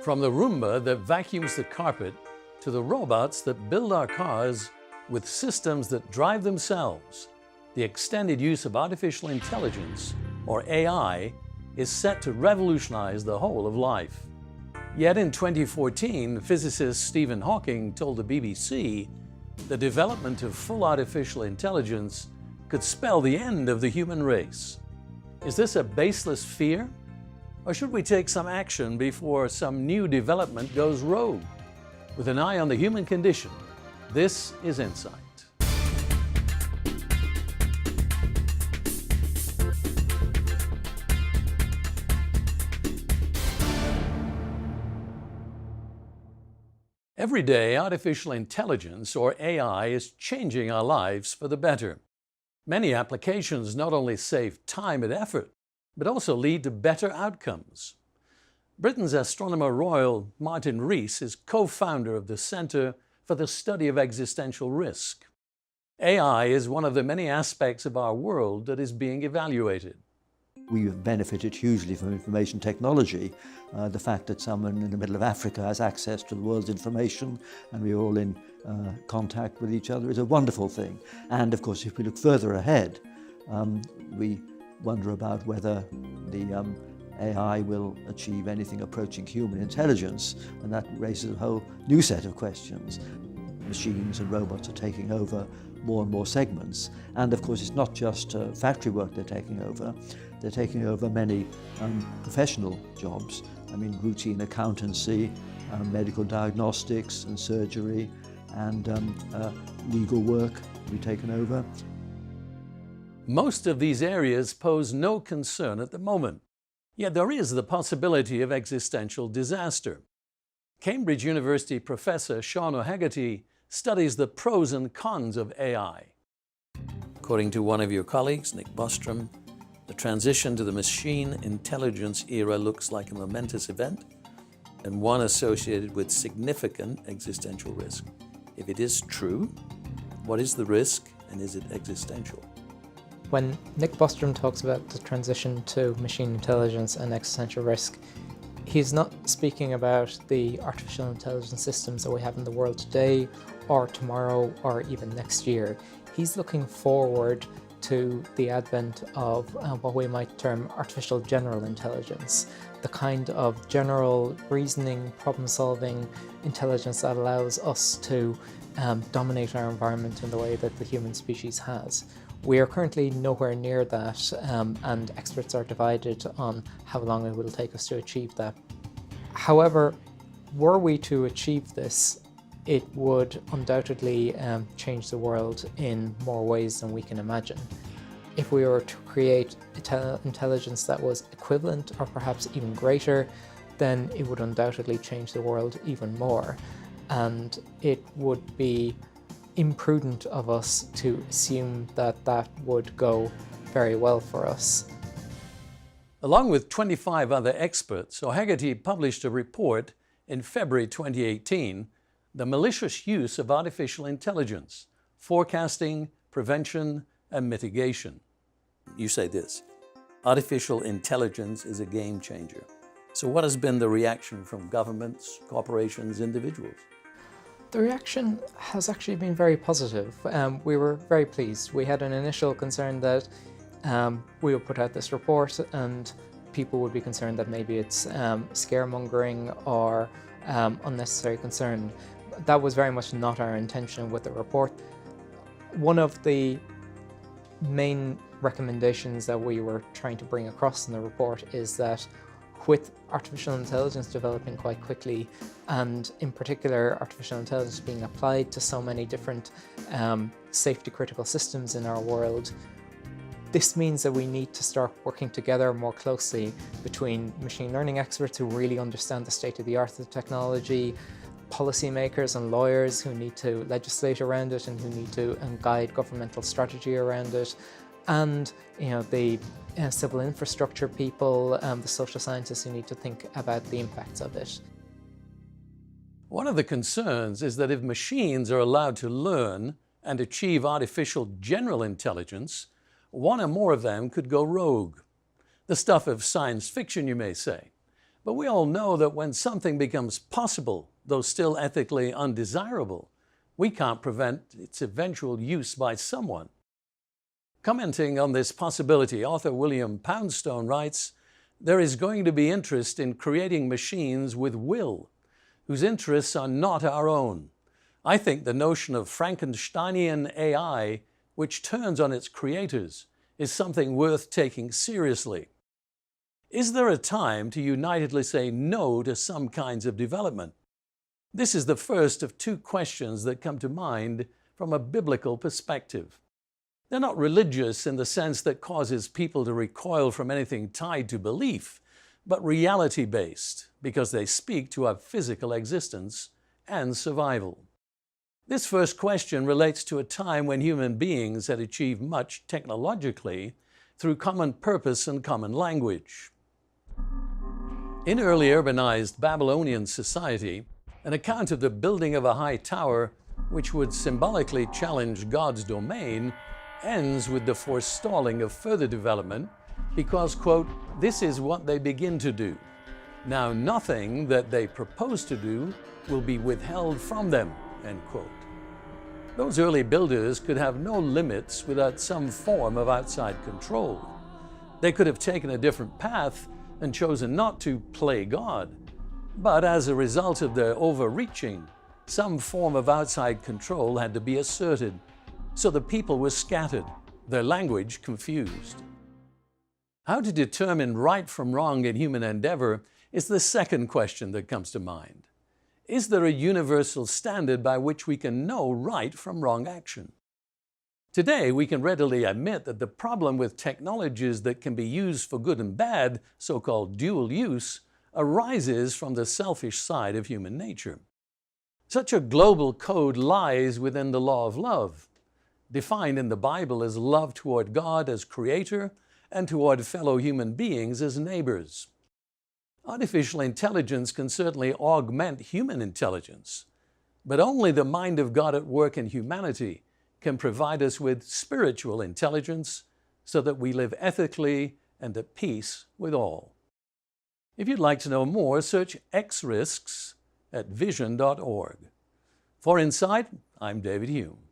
From the Roomba that vacuums the carpet to the robots that build our cars with systems that drive themselves, the extended use of artificial intelligence, or AI, is set to revolutionize the whole of life. Yet in 2014, physicist Stephen Hawking told the BBC the development of full artificial intelligence could spell the end of the human race. Is this a baseless fear? Or should we take some action before some new development goes rogue? With an eye on the human condition, this is Insight. Every day, artificial intelligence, or AI, is changing our lives for the better. Many applications not only save time and effort, but also lead to better outcomes. Britain's Astronomer Royal Martin Rees is co-founder of the Centre for the Study of Existential Risk. AI is one of the many aspects of our world that is being evaluated. We have benefited hugely from information technology. The fact that someone in the middle of Africa has access to the world's information and we're all in contact with each other is a wonderful thing. And of course, if we look further ahead, we wonder about whether the AI will achieve anything approaching human intelligence, and that raises a whole new set of questions. Machines and robots are taking over more and more segments, and of course it's not just factory work they're taking over many professional jobs. I mean, routine accountancy, medical diagnostics and surgery, and legal work will be taken over. Most of these areas pose no concern at the moment, yet there is the possibility of existential disaster. Cambridge University professor Seán Ó Haggerty studies the pros and cons of AI. According to one of your colleagues, Nick Bostrom, the transition to the machine intelligence era looks like a momentous event and one associated with significant existential risk. If it is true, what is the risk and is it existential? When Nick Bostrom talks about the transition to machine intelligence and existential risk, he's not speaking about the artificial intelligence systems that we have in the world today or tomorrow or even next year. He's looking forward to the advent of what we might term artificial general intelligence, the kind of general reasoning, problem-solving intelligence that allows us to dominate our environment in the way that the human species has. We are currently nowhere near that, and experts are divided on how long it will take us to achieve that. However, were we to achieve this, it would undoubtedly change the world in more ways than we can imagine. If we were to create intelligence that was equivalent or perhaps even greater, then it would undoubtedly change the world even more. And it would be imprudent of us to assume that that would go very well for us. Along with 25 other experts, Haggerty published a report in February 2018, The Malicious Use of Artificial Intelligence, Forecasting, Prevention, and Mitigation. You say this: artificial intelligence is a game changer. So what has been the reaction from governments, corporations, individuals? The reaction has actually been very positive. We were very pleased. We had an initial concern that we would put out this report and people would be concerned that maybe it's scaremongering or unnecessary concern. That was very much not our intention with the report. One of the main recommendations that we were trying to bring across in the report is that with artificial intelligence developing quite quickly, and in particular artificial intelligence being applied to so many different safety critical systems in our world, this means that we need to start working together more closely between machine learning experts who really understand the state of the art of the technology, policymakers and lawyers who need to legislate around it and who need to guide governmental strategy around it, and the civil infrastructure people, the social scientists who need to think about the impacts of it. One of the concerns is that if machines are allowed to learn and achieve artificial general intelligence, one or more of them could go rogue. The stuff of science fiction, you may say. But we all know that when something becomes possible, though still ethically undesirable, we can't prevent its eventual use by someone. Commenting on this possibility, author William Poundstone writes, "There is going to be interest in creating machines with will, whose interests are not our own. I think the notion of Frankensteinian AI, which turns on its creators, is something worth taking seriously. Is there a time to unitedly say no to some kinds of development? This is the first of two questions that come to mind from a biblical perspective. They're not religious in the sense that causes people to recoil from anything tied to belief, but reality-based because they speak to our physical existence and survival. This first question relates to a time when human beings had achieved much technologically through common purpose and common language. In early urbanized Babylonian society, an account of the building of a high tower, which would symbolically challenge God's domain, ends with the forestalling of further development because, quote, "this is what they begin to do. Now nothing that they propose to do will be withheld from them," end quote. Those early builders could have no limits without some form of outside control. They could have taken a different path and chosen not to play God. But as a result of their overreaching, some form of outside control had to be asserted. So the people were scattered, their language confused. How to determine right from wrong in human endeavor is the second question that comes to mind. Is there a universal standard by which we can know right from wrong action? Today, we can readily admit that the problem with technologies that can be used for good and bad, so-called dual use, arises from the selfish side of human nature. Such a global code lies within the law of love, defined in the Bible as love toward God as creator and toward fellow human beings as neighbors. Artificial intelligence can certainly augment human intelligence, but only the mind of God at work in humanity can provide us with spiritual intelligence so that we live ethically and at peace with all. If you'd like to know more, search X risks at vision.org. For Insight, I'm David Hume.